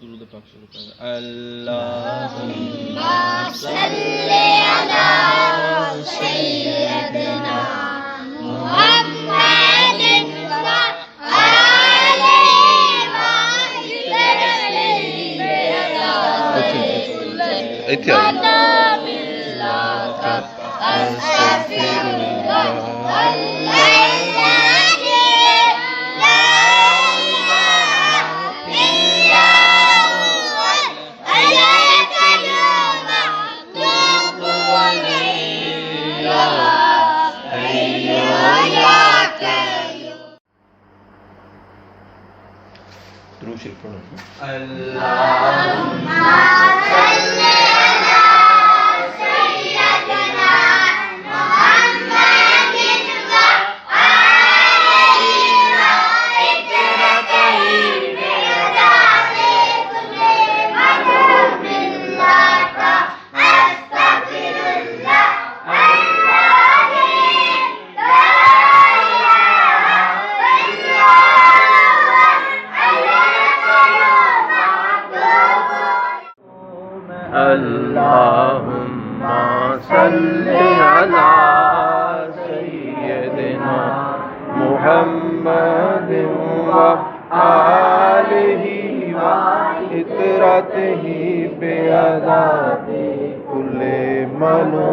दुरूद पाक शुरू करें। अल्लाहुम्मा सल्ले अला सय्यदना मुहम्मदिन व आलिहि व अल्लाहुम्मा सल्ले अला सय्यदना मुहम्मदिन व आलिहि व इत्रतिहि बिरदा से कुल्ले मदहुबिल्लाह का अस्तगफिरुल्लाह अल्लाहुम्मा सल्ले अला सय्यदिना मुहम्मदिन व आलिहि व इत्रतिहि बिअदाति कुल्ले मनु